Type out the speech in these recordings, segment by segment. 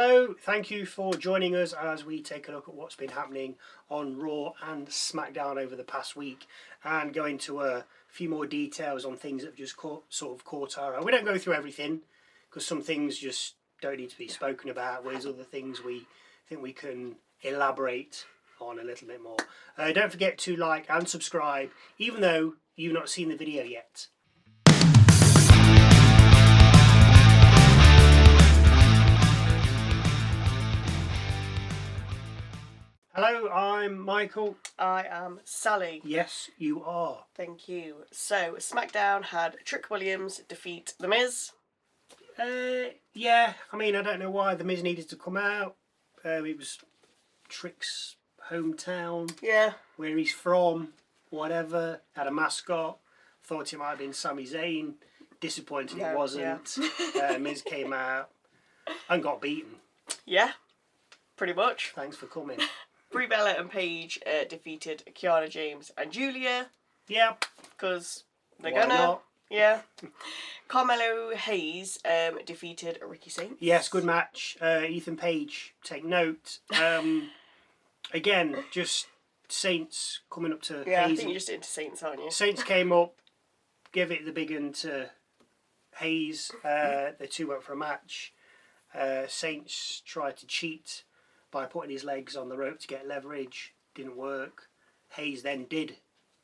Hello, thank you for joining us as we take a look at what's been happening on Raw and SmackDown over the past week and go into a few more details on things that have just caught our eye. We don't go through everything because some things just don't need to be spoken about, whereas other things we think we can elaborate on a little bit more. Don't forget to like and subscribe, even though you've not seen the video yet. Hello, I'm Michael. I am Sally. Yes, you are. Thank you. So, SmackDown had Trick Williams defeat The Miz. Yeah, I mean, I don't know why The Miz needed to come out. It was Trick's hometown. Yeah. Where he's from, whatever. Had a mascot. Thought it might have been Sami Zayn. Disappointed it wasn't. Yeah. Miz came out and got beaten. Yeah, pretty much. Thanks for coming. Brie and Paige defeated Kiana, James and Giulia. Yeah. Because they're Why gonna. not? Yeah. Carmelo Hayes defeated Ricky Saints. Yes, good match. Ethan Page, take note. Again, just Saints coming up to Yeah, Hayes. I think you're just into Saints, aren't you? Saints came up, give it the big one to Hayes. The two went for a match. Saints tried to cheat by putting his legs on the rope to get leverage. Didn't work. Hayes then did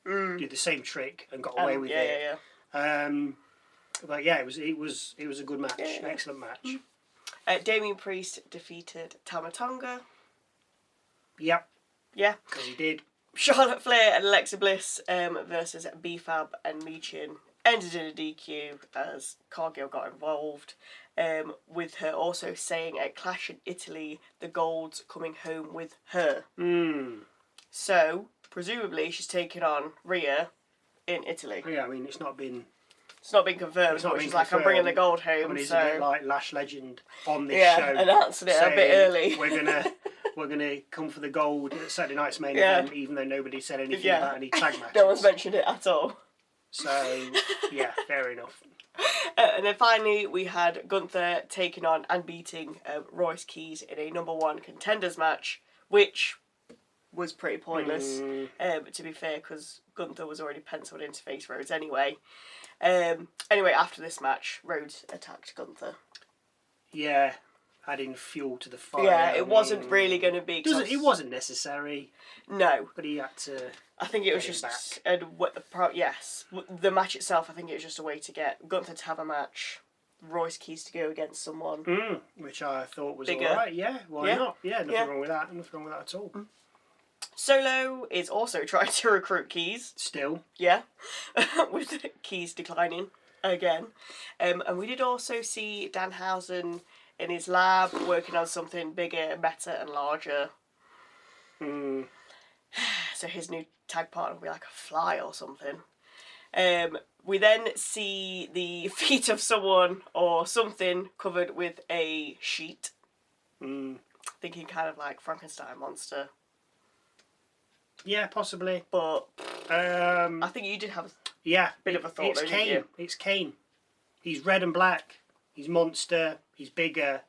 the same trick and got away with it. But yeah, it was a good match. Yeah. Excellent match. Damian Priest defeated Tama Tonga. Yep. Yeah. Because he did. Charlotte Flair and Alexa Bliss versus B-Fab and Michin ended in a DQ as Cargill got involved, with her also saying at Clash in Italy, the gold's coming home with her. So, presumably, she's taking on Rhea in Italy. Yeah, I mean, it's not been confirmed, but she's like, I'm bringing the gold home. I mean, it's so... a bit like Lash Legend on this show. Yeah, announcing it a bit early. We're gonna come for the gold at Saturday night's main event, even though nobody said anything about any tag matches. No one's mentioned it at all. So, yeah, fair enough. And then finally, we had Gunther taking on and beating Royce Keys in a #1 contenders match, which was pretty pointless, to be fair, because Gunther was already penciled in to face Rhodes anyway. Anyway, after this match, Rhodes attacked Gunther. Yeah, adding fuel to the fire. Yeah, it wasn't really going to be... It wasn't necessary. No. But he had to... I think it was just... Yes. The match itself, I think it was just a way to get Gunther to have a match, Royce Keys to go against someone. Which I thought was bigger. alright, yeah. Why not? Yeah, nothing wrong with that. Nothing wrong with that at all. Solo is also trying to recruit Keys. Still. Yeah. With Keys declining again. And we did also see Danhausen in his lab working on something bigger, better and larger. So his new tag partner will be like a fly or something. We then see the feet of someone or something covered with a sheet. Thinking kind of like Frankenstein monster. Yeah, possibly. But I think you did have a bit of a thought. It's Kane. Didn't you? It's Kane. He's red and black. He's monster. He's bigger.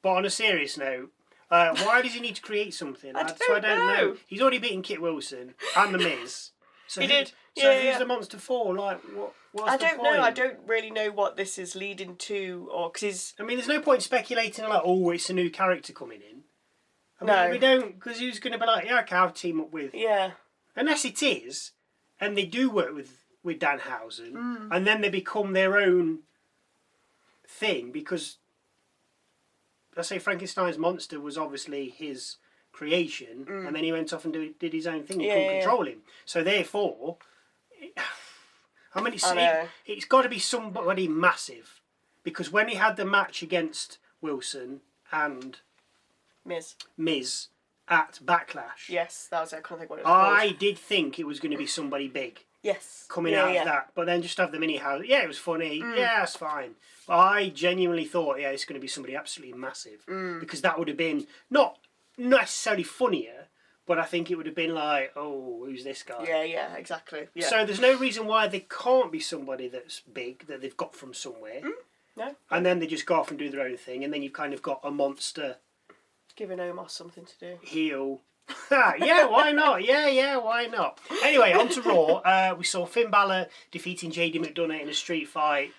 But on a serious note, why does he need to create something? I don't know. He's already beaten Kit Wilson and The Miz. So he did. So who's the monster for? Like, what's the point? Know. I don't really know what this is leading to, or because he's. I mean, there's no point speculating like, oh, it's a new character coming in. I mean, we don't, because who's going to be like, yeah, okay, I'll team up with. Yeah. Unless it is, and they do work with Danhausen, and then they become their own thing, because, let's say Frankenstein's monster was obviously his creation, and then he went off and did his own thing, you couldn't control him. So therefore, I mean, it's got to be somebody massive, because when he had the match against Wilson and Miz at Backlash. Yes, that was I can't think what it was called. I did think it was going to be somebody big. Yes. Coming out of that. But then just have the mini house. Yeah, it was funny. Yeah, that's fine. But I genuinely thought, yeah, it's going to be somebody absolutely massive. Because that would have been not necessarily funnier, but I think it would have been like, oh, who's this guy? Yeah, exactly. Yeah. So there's no reason why they can't be somebody that's big, that they've got from somewhere. No. And then they just go off and do their own thing, and then you've kind of got a monster Giving Omos something to do. heel. Yeah, why not? Yeah, why not? Anyway, on to Raw. We saw Finn Bálor defeating Jade McDonagh in a street fight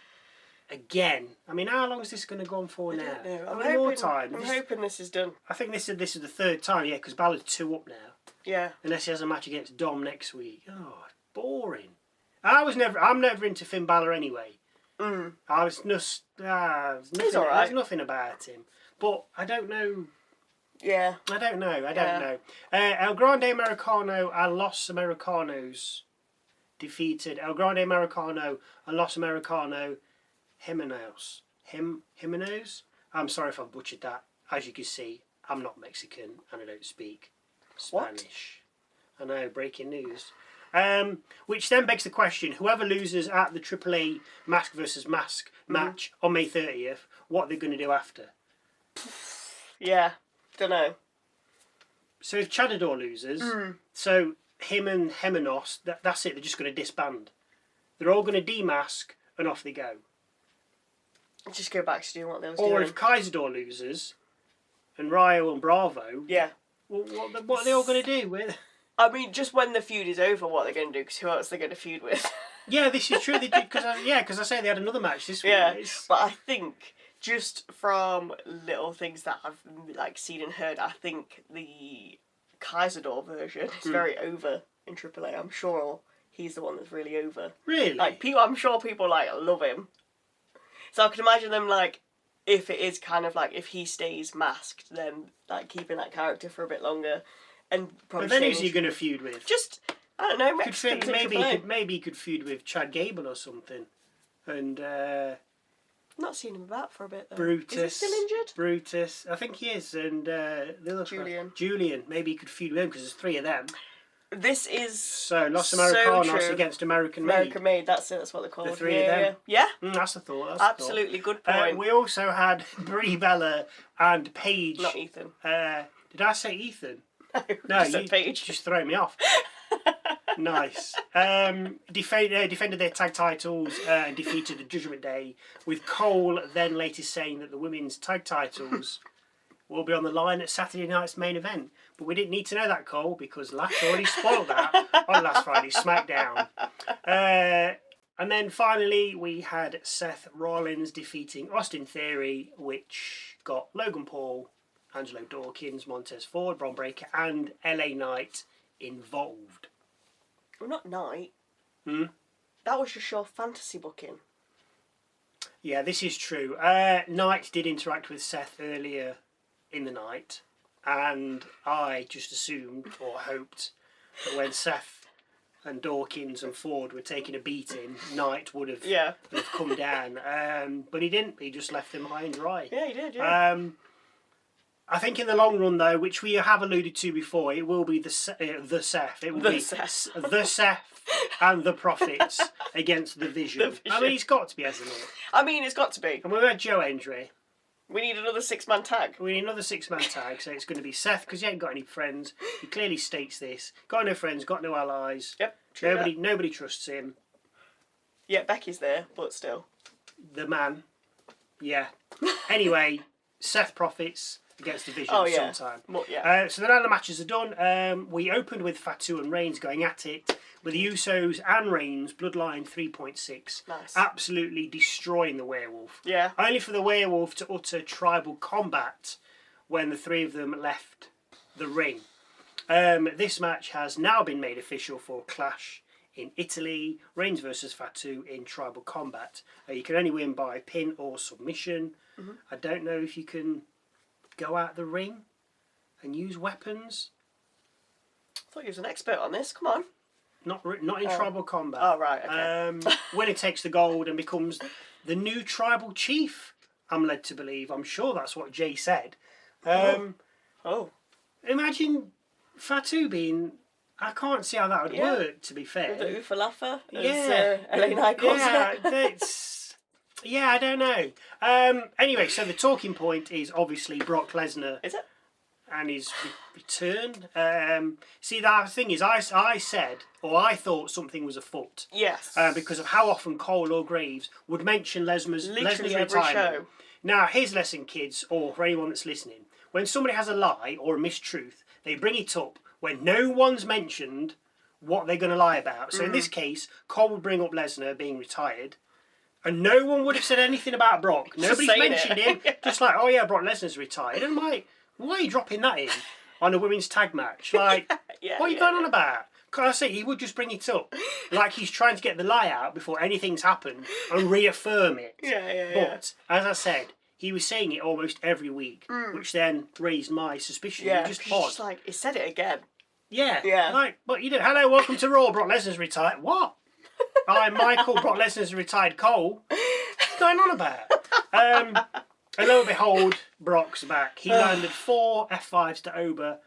again. I mean, how long is this going to go on for now? I don't know. How many more times? I'm hoping this is done. I think this is the third time, yeah, because Balor's 2 up now. Yeah. Unless he has a match against Dom next week. Oh, boring. I'm never into Finn Bálor anyway. I was just, He's all right. There's nothing about him. But I don't know. Yeah. I don't know. El Grande Americano and Los Americanos defeated El Grande Americano and Los Americano Jimenos. Jimenos? I'm sorry if I've butchered that. As you can see, I'm not Mexican and I don't speak Spanish. What? I know, breaking news. Which then begs the question, whoever loses at the AAA Mask vs. Mask match on May 30th, what are they going to do after? Yeah, don't know. So if Chadador loses, so him and Jimenos, that's it, they're just going to disband. They're all going to demask and off they go. Just go back to doing what they was doing. Or if Kaisador loses, and Rayo and Bravo, yeah. Well, what are they all going to do with? I mean, just when the feud is over, what they're going to do, because who else they're going to feud with? Yeah, this is true. They did because I say they had another match this week. Yeah, but I think just from little things that I've like seen and heard, I think the Kaisador version is very over in AAA. I'm sure he's the one that's really over. Really? Like I'm sure people like love him. So I can imagine them like, if it is kind of like if he stays masked, then like keeping that character for a bit longer, and probably. But then who's he going to feud with? Just I don't know. Mexicans Maybe he could feud with Chad Gable or something, and. Not seen him about for a bit though. Brutus. Is he still injured? Brutus. I think he is, and the other Julian. Maybe he could feud with him because there's 3 of them. This is so Los Americanos against American Made. American Made. That's it. That's what they're called. The 3 of them. Yeah. That's the thought. Absolutely good point. We also had Brie Bella and Paige. Not Ethan. Did I say Ethan? No, you said Paige. Just throw me off. Nice. Defended their tag titles and defeated the Judgment Day, with Cole then later saying that the women's tag titles will be on the line at Saturday night's main event. But we didn't need to know that, Cole, because Lash already spoiled that on last Friday's SmackDown. And then finally we had Seth Rollins defeating Austin Theory, which got Logan Paul, Angelo Dawkins, Montez Ford, Bron Breakker and LA Knight involved. Well, not Knight. That was just your fantasy booking. Yeah, this is true. Knight did interact with Seth earlier in the night, and I just assumed or hoped that when Seth and Dawkins and Ford were taking a beating, Knight would have come down. But he didn't. He just left them high and dry. Yeah, he did, yeah. I think in the long run, though, which we have alluded to before, it will be the Seth. It will be Seth. the Seth and the Profits against the Vision. I mean, it's got to be, hasn't it? I mean, it's got to be. And we had Joe Hendry. We need another 6-man tag. We need another 6-man tag, so it's going to be Seth, because he ain't got any friends. He clearly states this. Got no friends, got no allies. Yep, Nobody trusts him. Yeah, Becky's there, but still. The man. Yeah. Anyway, Seth Profits against the Vision sometime. Well, yeah. So now the matches are done. We opened with Fatu and Reigns going at it, with the Usos and Reigns, Bloodline 3.6. Nice. Absolutely destroying the Werewolf. Yeah. Only for the Werewolf to utter tribal combat when the 3 of them left the ring. This match has now been made official for Clash in Italy. Reigns versus Fatu in tribal combat. You can only win by pin or submission. I don't know if you can go out the ring and use weapons. I thought you was an expert on this. Come on. Not in tribal combat. Oh, right, okay. Winner takes the gold and becomes the new tribal chief, I'm led to believe. I'm sure that's what Jay said. Imagine Fatu being... I can't see how that would work, to be fair. The Ufalafa? Yeah. LA Knight calls it. Yeah, I don't know. Anyway, so the talking point is obviously Brock Lesnar. Is it? and his return. See, the thing is, I said, or I thought something was afoot. Yes. Because of how often Cole or Graves would mention Lesnar's Literally every retirement. show. Now, here's a lesson, kids, or for anyone that's listening. When somebody has a lie or a mistruth, they bring it up when no one's mentioned what they're going to lie about. So in this case, Cole would bring up Lesnar being retired, and no one would have said anything about Brock. Nobody's mentioned him. Just like, oh yeah, Brock Lesnar's retired. And I'm like, why are you dropping that in on a women's tag match? Like, what are you going on about? Can I say, he would just bring it up. Like he's trying to get the lie out before anything's happened and reaffirm it. But, as I said, he was saying it almost every week, which then raised my suspicion. Yeah, Just just like, he said it again. Yeah. Like, but you know, hello, welcome to Raw. Brock Lesnar's retired. What? I'm Michael. Brock Lesnar's retired Cole. What's going on about? And lo and behold, Brock's back. He landed 4 F5s to Oba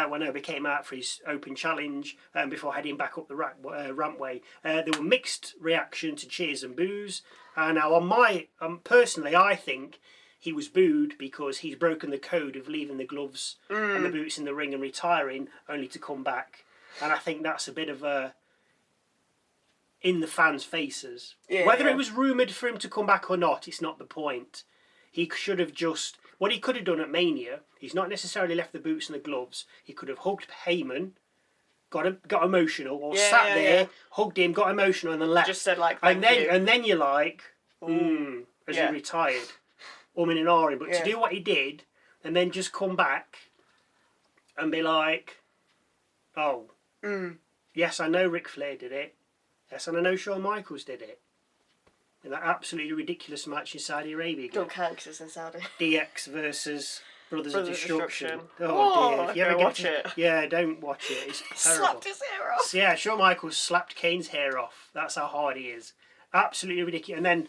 when Oba came out for his open challenge before heading back up the rampway. There were mixed reaction to cheers and boos. Now, on my personally, I think he was booed because he's broken the code of leaving the gloves and the boots in the ring and retiring, only to come back. And I think that's a bit of a in the fans' faces. Whether it was rumoured for him to come back or not, it's not the point. He should have just... What he could have done at Mania, he's not necessarily left the boots and the gloves. He could have hugged Heyman, got emotional, or sat there, hugged him, got emotional, and then left. Just said, like, thank you. And then you're like, as he retired. In an ahhing. But to do what he did, and then just come back and be like, oh, yes, I know Ric Flair did it. Yes, and I know Shawn Michaels did it. In that absolutely ridiculous match in Saudi Arabia. Don't count because it's in Saudi. DX versus Brothers of Destruction. Oh dear. If you ever watch it. Yeah, don't watch it. It's terrible. Slapped his hair off. So, yeah, Shawn Michaels slapped Kane's hair off. That's how hard he is. Absolutely ridiculous. And then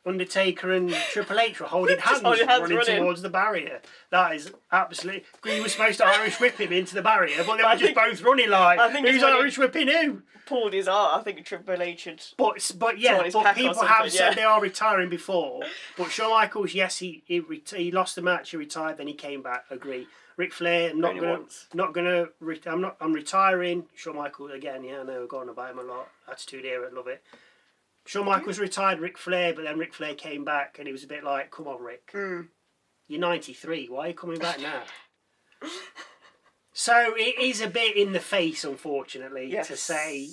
Undertaker and Triple H were holding hands, running towards the barrier. That is absolutely... He was supposed to Irish whip him into the barrier, but they were just both running like, who's Irish whipping who? Pulled his arm. I think Triple H had... But people have said they are retiring before. But Shawn Michaels, yes, he lost the match, he retired, then he came back. Agree. Ric Flair, I'm retiring. Shawn Michaels again. Yeah, I know, I've gone about him a lot. Attitude Era, love it. Shawn Michaels retired Ric Flair, but then Ric Flair came back, and it was a bit like, come on, Rick, you're 93. Why are you coming back now? So it is a bit in the face, unfortunately, to say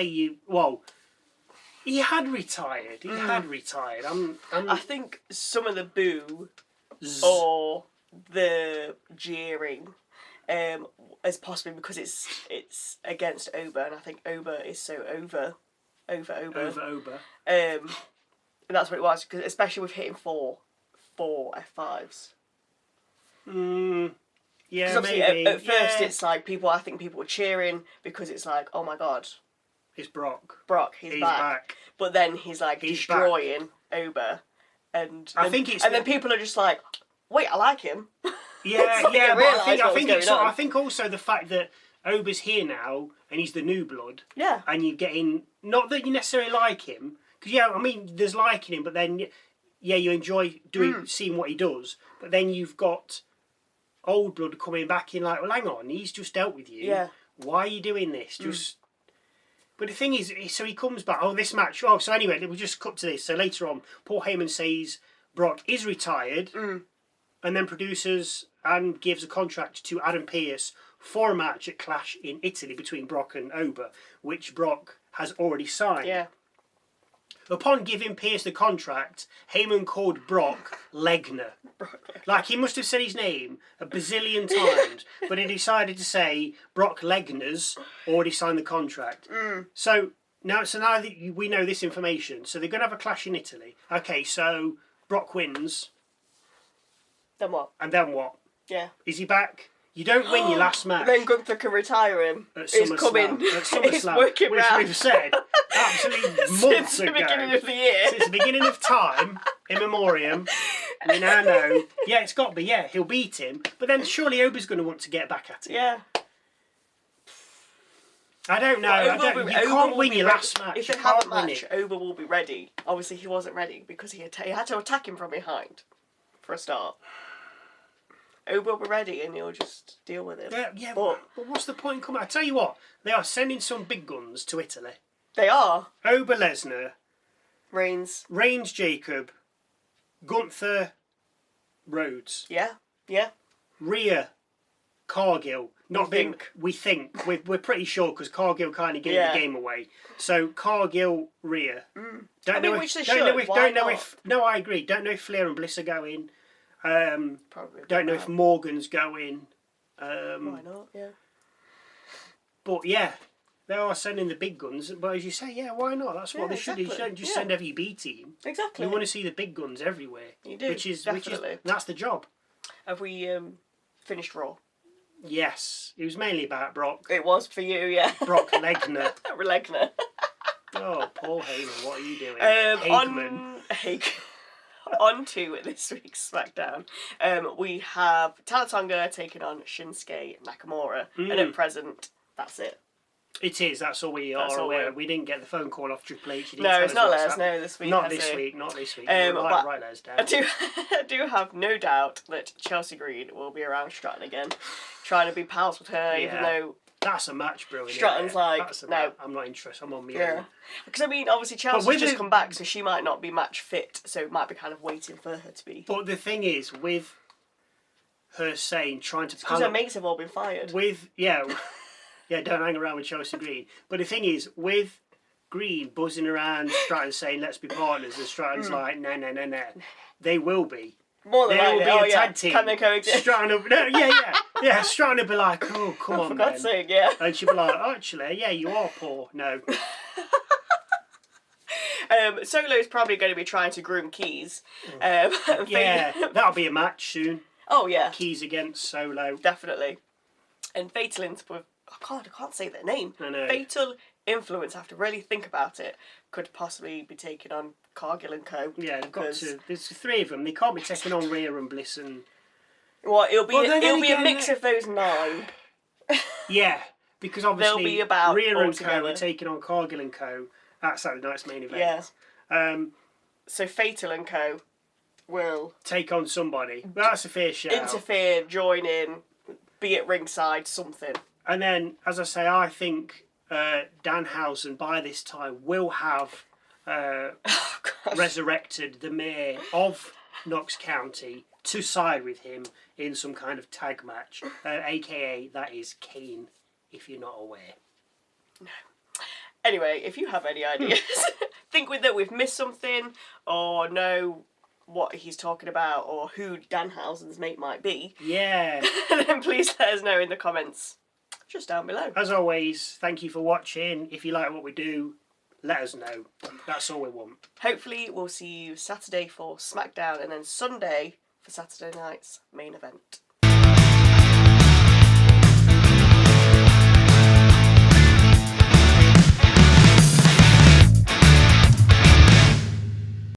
you. Well, he had retired. I think some of the boo or the jeering is possibly because it's against Oba, and I think Oba is so over. And that's what it was, because especially with hitting four F5s. Yeah, maybe. At first, it's like I think people were cheering because it's like, oh my god, it's Brock. He's back. But then he's destroying Oba, and then people are just like, wait, I like him. Yeah, I think also the fact that Oba's here now and he's the new blood. Yeah. And you're getting, not that you necessarily like him, because there's liking him, but then you enjoy seeing what he does, but then you've got old blood coming back in like, well, hang on, he's just dealt with you. Yeah. Why are you doing this? But the thing is, so he comes back. Oh, this match. Oh, so anyway, we'll just cut to this. So later on, Paul Heyman says Brock is retired, and then produces and gives a contract to Adam Pearce for a match at Clash in Italy between Brock and Oba, which Brock has already signed. Yeah. Upon giving Pearce the contract, Heyman called Brock Lesnar. Like, he must have said his name a bazillion times, but he decided to say Brock Lesnar's already signed the contract. So now that we know this information, so they're going to have a clash in Italy. Okay, so Brock wins. Then what? And then what? Yeah. Is he back? You don't win your last match. Then Gunther can retire him. He's coming. He's working which round. We've said absolutely months Since ago. the beginning of the year. Since the beginning of time, in memoriam, we now know, it's got to be, he'll beat him. But then surely Oba's going to want to get back at him. Yeah. I don't know. You can't win your last match. If they have a match, Oba will be ready. Obviously, he wasn't ready because he had to attack him from behind for a start. Obi will be ready and you'll just deal with it. Yeah, but what's the point in coming? I tell you what, they are sending some big guns to Italy. They are. Obi Lesnar, Reigns, Jacob, Gunther, Rhodes. Yeah. Rhea, Cargill. We think. We're pretty sure because Cargill kind of gave the game away. So Cargill, Rhea. Don't know if. No, I agree. Don't know if Flair and Bliss are going. Probably. Don't know if Morgan's going. Why not? Yeah. But yeah, they are sending the big guns. But as you say, yeah, why not? That's what they should do. You don't just send every B team. Exactly. You want to see the big guns everywhere. You do. Which is that's the job. Have we finished Raw? Yes, it was mainly about Brock. It was for you, yeah. Brock Lesnar. Lesnar. Oh, Paul Heyman, what are you doing? On to this week's SmackDown. We have Tonga taking on Shinsuke Nakamura, and at present, that's it. It is. That's all we are aware. We didn't get the phone call off Triple H. No, it's not let us know this week. Not this week. Not this week. Right, let us down. I do have no doubt that Chelsea Green will be around Stratton again, trying to be pals with her, even though that's a match, bro. Stratton's like, no, I'm not interested. I'm on my own. Because I mean, obviously Chelsea's just come back, so she might not be match fit, so it might be kind of waiting for her to be. But the thing is, with her saying trying to, because her mates have all been fired. Don't hang around with Chelsea Green. But the thing is, with Green buzzing around Stratton saying let's be partners, and Stratton's like, no. They will be. More than likely. They will be a tag team. Can they coexist? Stratton will, Stratton will be like, oh, come on, for God's sake, yeah. And she'll be like, oh, actually, yeah, you are poor. No. Solo's probably going to be trying to groom Keys. That'll be a match soon. Oh, yeah. Keys against Solo. Definitely. And Fatal Influence, I can't say their name. I know. Fatal Influence, I have to really think about it, could possibly be taking on Cargill and Co. Yeah, they've got to. There's three of them. They can't be taking on Rhea and Bliss and. Well, it'll be a mix of those 9. Yeah, because obviously be about Rhea and Co together. are taking on Cargill and Co. At Saturday night's main event. Yeah. So Fatal and Co will take on somebody. That's a fair shout. Interfere, join in, be at ringside, something. And then, as I say, I think Danhausen by this time will have resurrected the mayor of Knox County to side with him in some kind of tag match, aka that is Kane, if you're not aware. No. Anyway, if you have any ideas, think that we've missed something, or know what he's talking about, or who Danhausen's mate might be, then please let us know in the comments just down below. As always, thank you for watching. If you like what we do, let us know. That's all we want. Hopefully we'll see you Saturday for SmackDown, and then Sunday for Saturday night's main event.